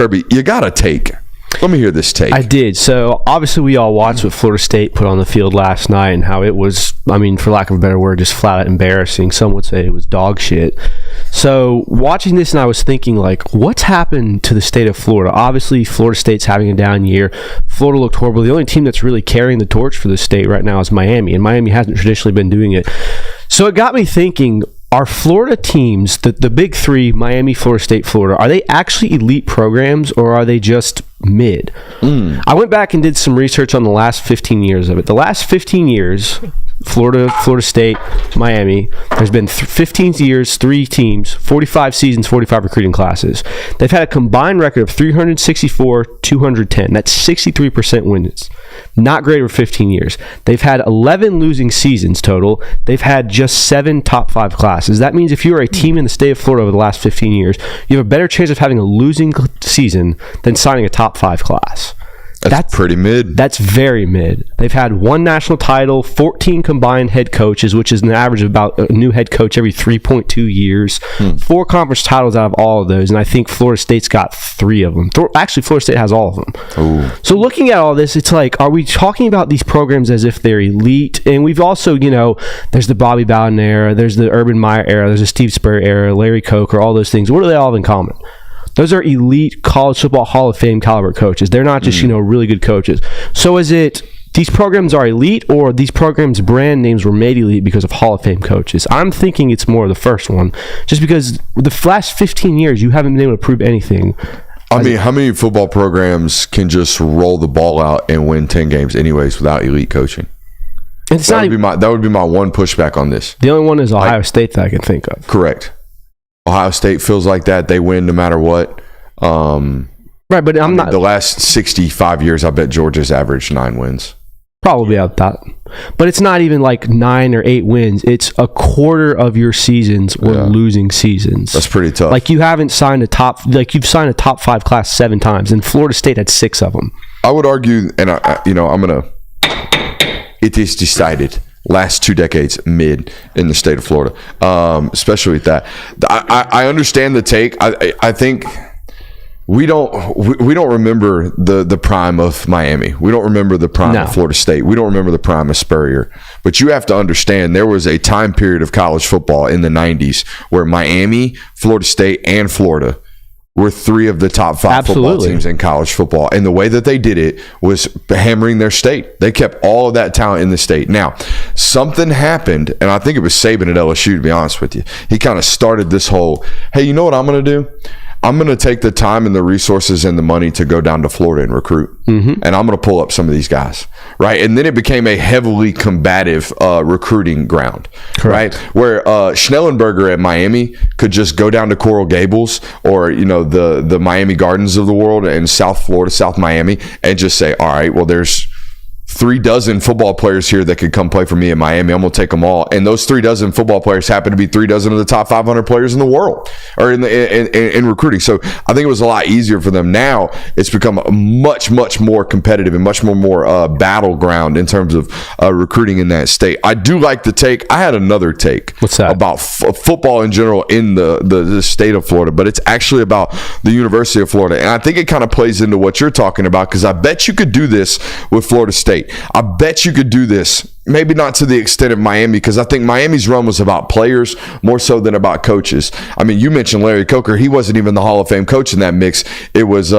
Kirby, you got a take. Let me hear this take. I did. So, obviously, we all watched what Florida State put on the field last night and how it was, I mean, for lack of a better word, just flat out embarrassing. Some would say it was dog shit. So, watching this, and I was thinking, like, what's happened to the state of Florida? Obviously, Florida State's having a down year. Florida looked horrible. The only team that's really carrying the torch for the state right now is Miami, and Miami hasn't traditionally been doing it. So, it got me thinking, are Florida teams, the big three, Miami, Florida State, Florida, are they actually elite programs or are they just mid? I went back and did some research on the last 15 years of it. The last 15 years, Florida State, Miami, there's been 15 years, 3 teams, 45 seasons, 45 recruiting classes. They've had a combined record of 364, 210. That's 63% wins. Not great over 15 years. They've had 11 losing seasons total. They've had just 7 top 5 classes. That means if you're a team in the state of Florida over the last 15 years, you have a better chance of having a losing season than signing a top 5 class. That's pretty mid. That's very mid. They've had 1 national title, 14 combined head coaches, which is an average of about a new head coach every 3.2 years. 4 conference titles out of all of those, and I think Florida State's got 3 of them. Actually, Florida State has all of them. Ooh. So looking at all this, it's like, are we talking about these programs as if they're elite? And we've also, there's the Bobby Bowden era, there's the Urban Meyer era, there's the Steve Spurrier era, Larry Coker, all those things. What do they all have in common? Those are elite college football Hall of Fame caliber coaches. They're not just, really good coaches. So is it these programs are elite or these programs' brand names were made elite because of Hall of Fame coaches? I'm thinking it's more of the first one, just because the last 15 years, you haven't been able to prove anything. I mean, how many football programs can just roll the ball out and win 10 games anyways without elite coaching? That would be my one pushback on this. The only one is Ohio State that I can think of. Correct. Ohio State feels like that. They win no matter what. Right, but I'm not. The last 65 years, I bet Georgia's averaged 9 wins. Probably out that. But it's not even like 9 or 8 wins. It's a quarter of your seasons were losing seasons. That's pretty tough. Like you've signed a top 5 class 7 times, and Florida State had 6 of them. I would argue, and it is decided. Last 2 decades, mid in the state of Florida, especially with that. I understand the take. I think we don't remember the prime of Miami. We don't remember the prime of Florida State. We don't remember the prime of Spurrier. But you have to understand there was a time period of college football in the 90s where Miami, Florida State, and Florida were 3 of the top 5 football teams in college football. And the way that they did it was hammering their state. They kept all of that talent in the state. Now, something happened, and I think it was Saban at LSU, to be honest with you. He kind of started this whole, hey, you know what I'm going to do? I'm going to take the time and the resources and the money to go down to Florida and recruit. And I'm going to pull up some of these guys, right? And then it became a heavily combative recruiting ground, right? Where Schnellenberger at Miami could just go down to Coral Gables or, the Miami Gardens of the world and South Florida, South Miami, and just say, all right, well, there's 36 football players here that could come play for me in Miami. I'm going to take them all. And those 36 football players happen to be 36 of the top 500 players in the world or in recruiting. So I think it was a lot easier for them. Now it's become a much, much more competitive and much more battleground in terms of recruiting in that state. I do like the take. I had another take. What's that? About football in general in the state of Florida, but it's actually about the University of Florida. And I think it kind of plays into what you're talking about because I bet you could do this with Florida State. I bet you could do this, maybe not to the extent of Miami, because I think Miami's run was about players more so than about coaches. I mean, you mentioned Larry Coker. He wasn't even the Hall of Fame coach in that mix. It was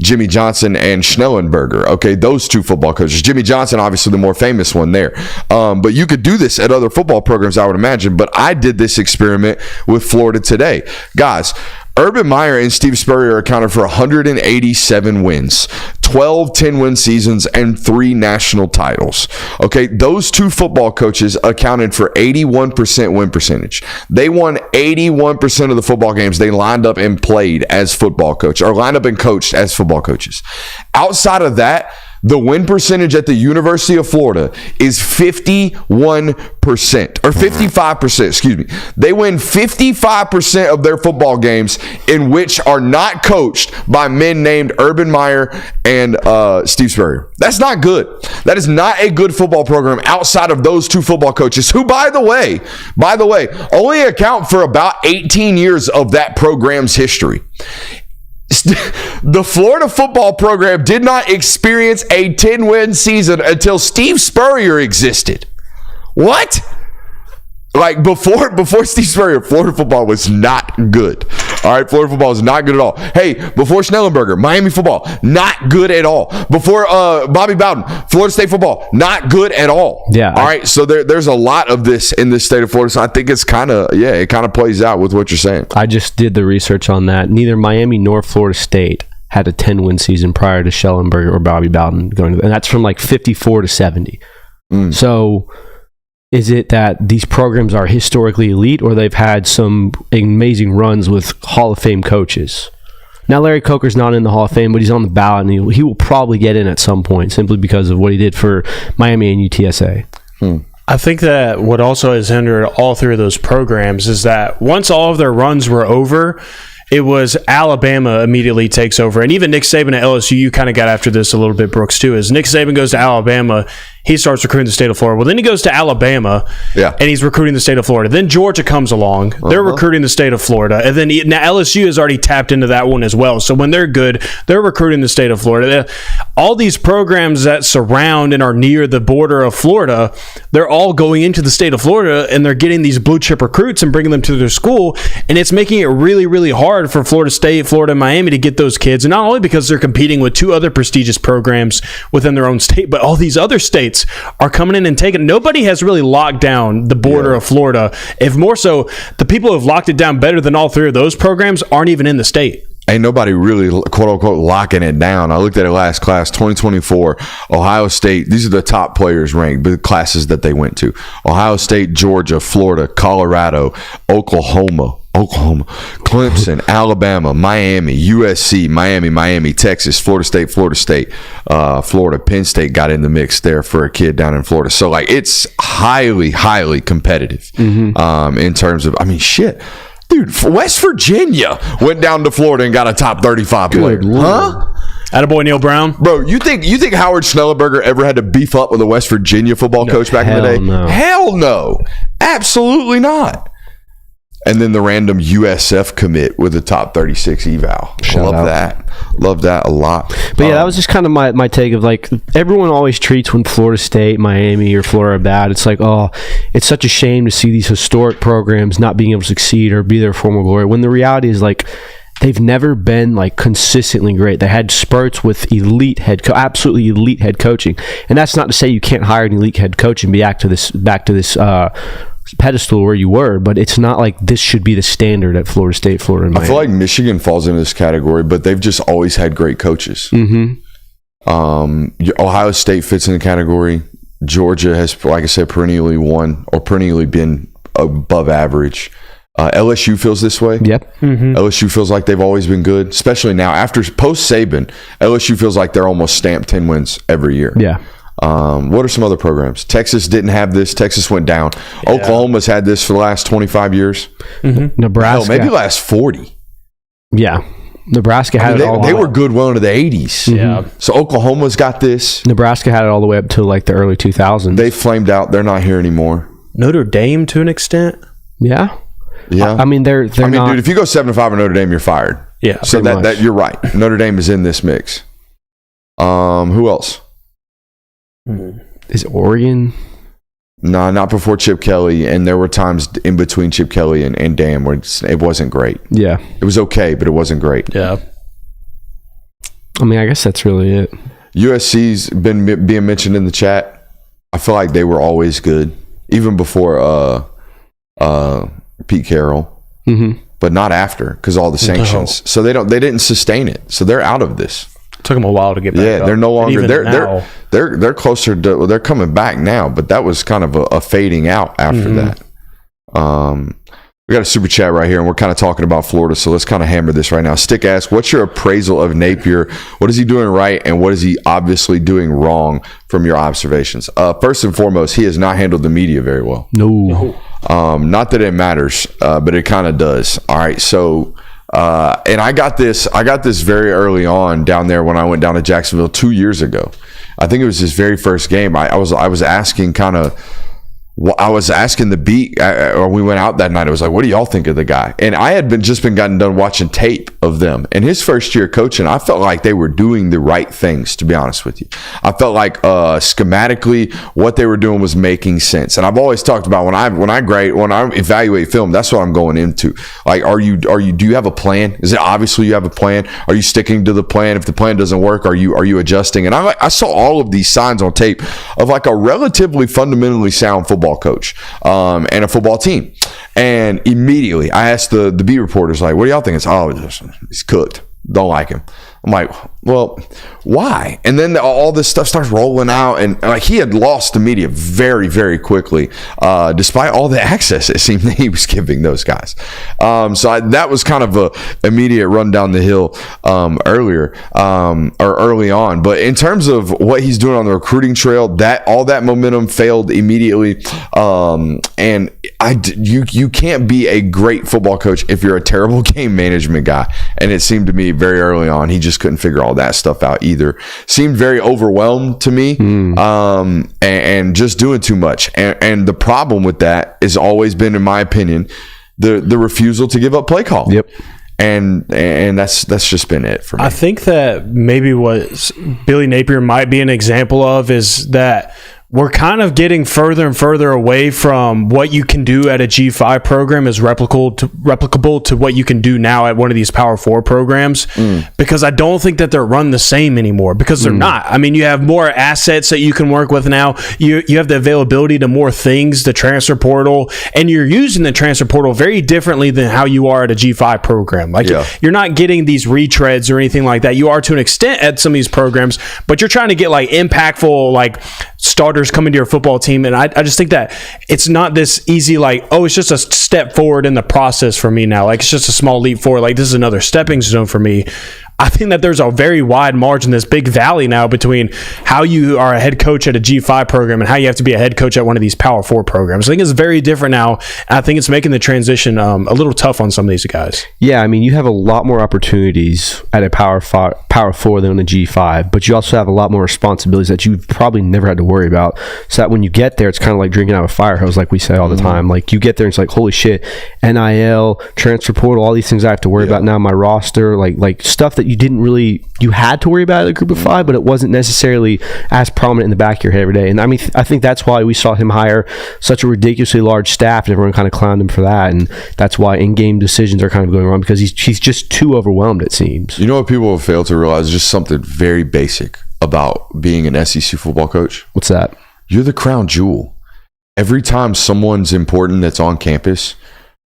Jimmy Johnson and Schnellenberger. Okay, those 2 football coaches. Jimmy Johnson, obviously the more famous one there. But you could do this at other football programs, I would imagine. But I did this experiment with Florida today. Guys, Urban Meyer and Steve Spurrier accounted for 187 wins, 12 10-win seasons, and 3 national titles. Okay, those 2 football coaches accounted for 81% win percentage. They won 81% of the football games they lined up and played as football coach, or lined up and coached as football coaches. Outside of that, the win percentage at the University of Florida is 51% or 55%, excuse me. They win 55% of their football games in which are not coached by men named Urban Meyer and Steve Spurrier. That's not good. That is not a good football program outside of those 2 football coaches who, by the way, only account for about 18 years of that program's history. The Florida football program did not experience a 10-win season until Steve Spurrier existed. What? Like before Steve Spurrier, Florida football was not good. All right, Florida football is not good at all. Hey, before Schnellenberger, Miami football, not good at all. Before Bobby Bowden, Florida State football, not good at all. Yeah. All right, so there's a lot of this in the state of Florida. So I think it's it kind of plays out with what you're saying. I just did the research on that. Neither Miami nor Florida State had a 10-win season prior to Schellenberger or Bobby Bowden going to, and that's from like 54 to 70. So is it that these programs are historically elite, or they've had some amazing runs with Hall of Fame coaches? Now, Larry Coker's not in the Hall of Fame, but he's on the ballot, and he will probably get in at some point simply because of what he did for Miami and UTSA. I think that what also has hindered all three of those programs is that once all of their runs were over, it was Alabama immediately takes over. And even Nick Saban at LSU, you kind of got after this a little bit, Brooks, too, is Nick Saban goes to Alabama, he starts recruiting the state of Florida. Well, then he goes to Alabama, and he's recruiting the state of Florida. Then Georgia comes along. They're recruiting the state of Florida. And then now LSU has already tapped into that one as well. So when they're good, they're recruiting the state of Florida. All these programs that surround and are near the border of Florida, they're all going into the state of Florida, and they're getting these blue chip recruits and bringing them to their school. And it's making it really, really hard for Florida State, Florida, and Miami to get those kids. And not only because they're competing with two other prestigious programs within their own state, but all these other states are coming in and taking. Nobody has really locked down the border of Florida. If more so, the people who have locked it down better than all three of those programs aren't even in the state. Ain't nobody really, quote unquote, locking it down. I looked at it last class, 2024, Ohio State. These are the top players ranked, the classes that they went to. Ohio State, Georgia, Florida, Colorado, Oklahoma, Clemson, Alabama, Miami, USC, Miami, Texas, Florida State, Florida, Penn State got in the mix there for a kid down in Florida. So, like, it's highly, highly competitive in terms of, I mean, shit. Dude, West Virginia went down to Florida and got a top 35 player. Huh? Attaboy Neil Brown. Bro, you think Howard Schnellenberger ever had to beef up with a West Virginia football coach back in the day? No. Hell no. Absolutely not. And then the random USF commit with a top 36 eval. Love that a lot. But yeah, that was just kind of my take of, like, everyone always treats when Florida State, Miami, or Florida are bad. It's like, oh, it's such a shame to see these historic programs not being able to succeed or be their former glory. When the reality is, like, they've never been, like, consistently great. They had spurts with absolutely elite head coaching. And that's not to say you can't hire an elite head coach and be back to this pedestal where you were, but it's not like this should be the standard at Florida State, Florida, and Miami. I feel like Michigan falls into this category, but they've just always had great coaches. Ohio State fits in the category. Georgia has, like I said, perennially been above average. LSU feels this way. Yep. LSU feels like they've always been good, especially now after post Saban. LSU feels like they're almost stamped 10 wins every year. Yeah. What are some other programs? Texas didn't have this. Texas went down. Yeah. Oklahoma's had this for the last 25 years. Nebraska. Hell, maybe last 40. Yeah. Nebraska had it all. They were good well into the 80s. Yeah. So Oklahoma's got this. Nebraska had it all the way up to like the early 2000s. They flamed out. They're not here anymore. Notre Dame to an extent. Yeah. Yeah. I mean, they're not. Dude, if you go 7-5 in Notre Dame, you're fired. Yeah. So that you're right. Notre Dame is in this mix. Who else? Is Oregon? No, not before Chip Kelly. And there were times in between Chip Kelly and Dan where it wasn't great. Yeah. It was okay, but it wasn't great. Yeah. I mean, I guess that's really it. USC's been being mentioned in the chat. I feel like they were always good, even before Pete Carroll, but not after because all the sanctions. So they didn't sustain it. So they're out of this. Took them a while to get back. Yeah, up. they're no longer. They're closer to. They're coming back now, but that was kind of a fading out after that. We got a super chat right here, and we're kind of talking about Florida, so let's kind of hammer this right now. Stick asks, what's your appraisal of Napier? What is he doing right, and what is he obviously doing wrong from your observations? First and foremost, he has not handled the media very well. No. Not that it matters, but it kind of does. All right, so. And I got this very early on down there when I went down to Jacksonville 2 years ago. I think it was his very first game. I was asking kind of I was asking the beat, or we went out that night. I was like, what do y'all think of the guy? And I had just been gotten done watching tape of them. And his first year coaching, I felt like they were doing the right things, to be honest with you. I felt like schematically what they were doing was making sense. And I've always talked about when I evaluate film, that's what I'm going into. Like, do you have a plan? Is it obviously you have a plan? Are you sticking to the plan? If the plan doesn't work, are you adjusting? And I saw all of these signs on tape of like a relatively fundamentally sound football coach and a football team. And immediately I asked the beat reporters, like, what do y'all think? It's, oh, he's cooked. Don't like him. I'm like, well, why? And then all this stuff starts rolling out, and like he had lost the media very, very quickly, despite all the access it seemed that he was giving those guys. That was kind of a immediate run down the hill early on. But in terms of what he's doing on the recruiting trail, all that momentum failed immediately. And you can't be a great football coach if you're a terrible game management guy. And it seemed to me very early on he just couldn't figure all that stuff out either. Seemed very overwhelmed to me, and just doing too much. And the problem with that has always been, in my opinion, the refusal to give up play call. Yep. And that's just been it for me. I think that maybe what Billy Napier might be an example of is that we're kind of getting further and further away from what you can do at a G5 program is replicable to what you can do now at one of these Power 4 programs, because I don't think that they're run the same anymore, because they're not. I mean, you have more assets that you can work with now. You have the availability to more things, the transfer portal, and you're using the transfer portal very differently than how you are at a G5 program. Like, you're not getting these retreads or anything like that. You are to an extent at some of these programs, but you're trying to get like impactful, like starters coming to your football team. And I just think that it's not this easy, like, oh, it's just a step forward in the process for me now. Like, it's just a small leap forward. Like, this is another stepping stone for me. I think that there's a very wide margin, this big valley now between how you are a head coach at a G5 program and how you have to be a head coach at one of these Power 4 programs. I think it's very different now. And I think it's making the transition a little tough on some of these guys. Yeah, I mean, you have a lot more opportunities at a Power 4 than on a G5, but you also have a lot more responsibilities that you've probably never had to worry about. So that when you get there, it's kind of like drinking out of a fire hose, like we say all the time. Like, you get there and it's like, holy shit, NIL, transfer portal, all these things I have to worry about now, my roster, like stuff that you had to worry about at a group of 5, but it wasn't necessarily as prominent in the back of your head every day. And I mean, I think that's why we saw him hire such a ridiculously large staff, and everyone kind of clowned him for that. And that's why in-game decisions are kind of going wrong, because he's just too overwhelmed, it seems. You know what people have failed to realize is just something very basic about being an SEC football coach? What's that? You're the crown jewel. Every time someone's important that's on campus,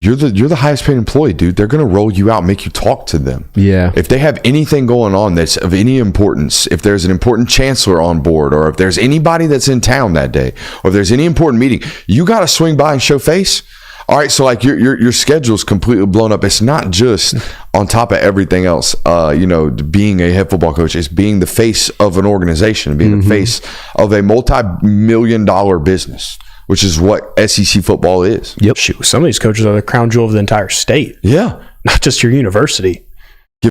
you're the highest paid employee, dude. They're going to roll you out and make you talk to them. Yeah. If they have anything going on that's of any importance, if there's an important chancellor on board, or if there's anybody that's in town that day, or if there's any important meeting, you got to swing by and show face. All right, so like your schedule's completely blown up. It's not just on top of everything else, being a head football coach. It's being the face of an organization, being the face of a multi-million-dollar business, which is what SEC football is. Yep. Shoot, some of these coaches are the crown jewel of the entire state. Yeah. Not just your university.